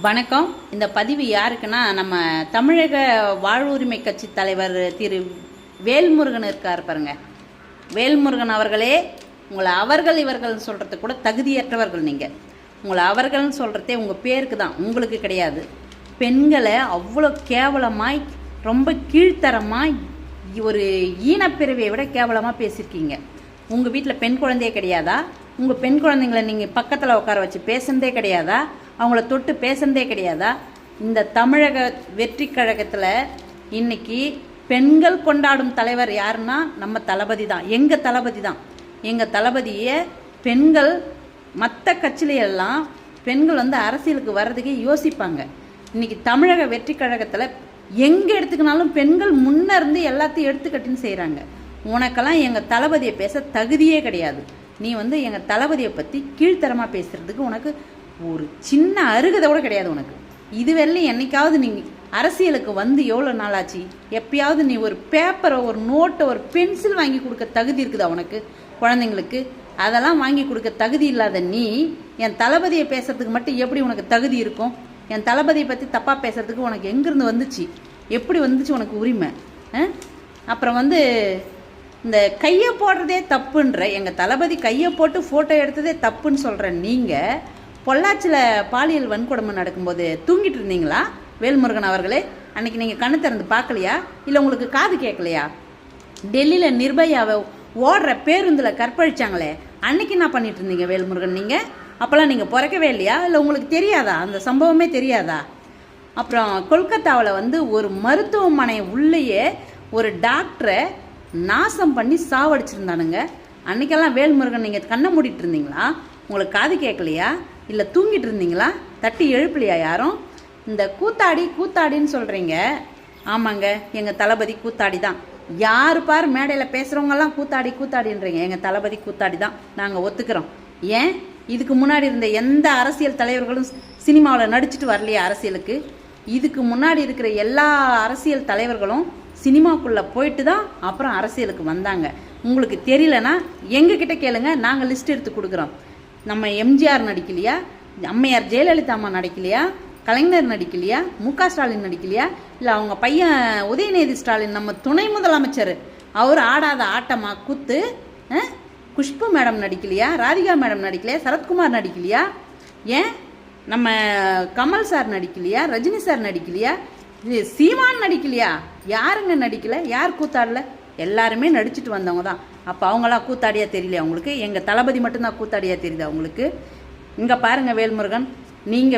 வணக்கம். இந்த பதிவு யாருக்குன்னா, நம்ம தமிழக வாழ்வுரிமை கட்சி தலைவர் திரு வேல்முருகன் இருக்கார் பாருங்க. வேல்முருகன் அவர்களே, உங்களை அவர்கள் இவர்கள் சொல்கிறதுக்கு கூட தகுதியற்றவர்கள். நீங்கள் உங்களை அவர்கள்னு சொல்கிறதே உங்கள் பேருக்கு தான், உங்களுக்கு கிடையாது. பெண்களை அவ்வளோ கேவலமாய், ரொம்ப கீழ்த்தரமாய், ஒரு ஈனப்பிறவியை விட கேவலமாக பேசியிருக்கீங்க. உங்கள் வீட்டில் பெண் குழந்தையே கிடையாதா? உங்கள் பெண் குழந்தைங்களை நீங்கள் பக்கத்தில் உட்கார வச்சு பேசுனதே கிடையாதா? அவங்கள தொட்டு பேசுனதே கிடையாதா? இந்த தமிழக வெற்றி கழகத்தில் இன்னைக்கு பெண்கள் கொண்டாடும் தலைவர் யாருன்னா நம்ம தளபதி தான், எங்கள் தளபதி தான். எங்கள் தளபதியை பெண்கள் மற்ற கட்சியிலெல்லாம் பெண்கள் அரசியலுக்கு வர்றதுக்கே யோசிப்பாங்க. இன்னைக்கு தமிழக வெற்றி கழகத்தில் எங்கே எடுத்துக்கினாலும் பெண்கள் முன்னேருந்து எல்லாத்தையும் எடுத்துக்கட்டுன்னு செய்கிறாங்க. உனக்கெல்லாம் எங்கள் தளபதியை பேச தகுதியே கிடையாது. நீ எங்கள் தளபதியை பற்றி கீழ்த்தரமாக பேசுகிறதுக்கு உனக்கு ஒரு சின்ன அருகதை கூட கிடையாது உனக்கு. இதுவரையிலும் என்னைக்காவது நீங்கள் அரசியலுக்கு எவ்வளோ நாளாச்சு? எப்பயாவது நீ ஒரு பேப்பரை, ஒரு நோட்டை, ஒரு பென்சில் வாங்கி கொடுக்க தகுதி இருக்குதா உனக்கு? குழந்தைங்களுக்கு அதெல்லாம் வாங்கி கொடுக்க தகுதி இல்லாத நீ என் தளபதியை பேசுறதுக்கு மட்டும் எப்படி உனக்கு தகுதி இருக்கும்? என் தளபதியை பற்றி தப்பாக பேசுறதுக்கு உனக்கு எங்கேருந்து வந்துச்சு? எப்படி வந்துச்சு உனக்கு உரிமை? அப்புறம் இந்த கையை போடுறதே தப்புன்ற, எங்கள் தளபதி கையை போட்டு ஃபோட்டோ எடுத்ததே தப்புன்னு சொல்கிற நீங்கள், பொள்ளாச்சியில் பாலியல் வன்கொடுமை நடக்கும்போது தூங்கிட்டு இருந்தீங்களா வேல்முருகன் அவர்களே? அன்றைக்கி நீங்கள் கண்ணு திறந்து பார்க்கலையா? இல்லை உங்களுக்கு காது கேட்கலையா? டெல்லியில் நிர்பயாவை ஓடுற பேருந்தில் கற்பழிச்சாங்களே, அன்னைக்கு என்ன பண்ணிட்டு இருந்தீங்க வேல்முருகன்? நீங்கள் அப்போல்லாம் நீங்கள் பிறக்கவே இல்லையா? இல்லை உங்களுக்கு தெரியாதா? அந்த சம்பவமே தெரியாதா? அப்புறம் கொல்கத்தாவில் ஒரு மருத்துவமனை உள்ளேயே ஒரு டாக்டரை நாசம் பண்ணி சாவடிச்சிருந்தானுங்க. அன்றைக்கெல்லாம் வேல்முருகன் நீங்கள் கண்ணை மூடிட்டு இருந்தீங்களா? உங்களுக்கு காது கேட்கலையா? இல்லை தூங்கிட்டு இருந்தீங்களா? தட்டி எழுப்பலையா யாரும்? இந்த கூத்தாடின்னு சொல்கிறீங்க. ஆமாங்க, எங்கள் தளபதி கூத்தாடி தான். யார் பார் மேடையில் பேசுகிறவங்கெல்லாம் கூத்தாடின்றீங்க. எங்கள் தளபதி கூத்தாடி தான், நாங்கள் ஒத்துக்கிறோம். ஏன் இதுக்கு முன்னாடி இருந்த எந்த அரசியல் தலைவர்களும் சினிமாவில் நடிச்சுட்டு வரலையா அரசியலுக்கு? இதுக்கு முன்னாடி இருக்கிற எல்லா அரசியல் தலைவர்களும் சினிமாக்குள்ளே போயிட்டு தான் அப்புறம் அரசியலுக்கு வந்தாங்க. உங்களுக்கு தெரியலனா எங்ககிட்ட கேளுங்க, நாங்கள் லிஸ்ட் எடுத்து கொடுக்குறோம். நம்ம எம்ஜிஆர் நடிக்கலையா? அம்மையார் ஜெயலலிதா அம்மா நடிக்கலையா? கலைஞர் நடிக்கலையா? முக ஸ்டாலின் நடிக்கலையா? இல்லை அவங்க பையன் உதயநிதி ஸ்டாலின், நம்ம துணை முதலமைச்சர், அவர் ஆடாத ஆட்டமா குத்து? குஷ்பு மேடம் நடிக்கலையா? ராதிகா மேடம் நடிக்கலையா? சரத்குமார் நடிக்கலையா? ஏன் நம்ம கமல் சார் நடிக்கலையா? ரஜினி சார் நடிக்கலையா? சீமான் நடிக்கலையா? யாருங்க நடிக்கல? யார் கூத்தாடல? எல்லாருமே நடிச்சுட்டு வந்தவங்க தான். அப்போ அவங்களாம் கூத்தாடியா தெரியலையா உங்களுக்கு? எங்கள் தளபதி மட்டும்தான் கூத்தாடியா தெரியுதா உங்களுக்கு? இங்கே பாருங்கள் வேல்முருகன், நீங்கள்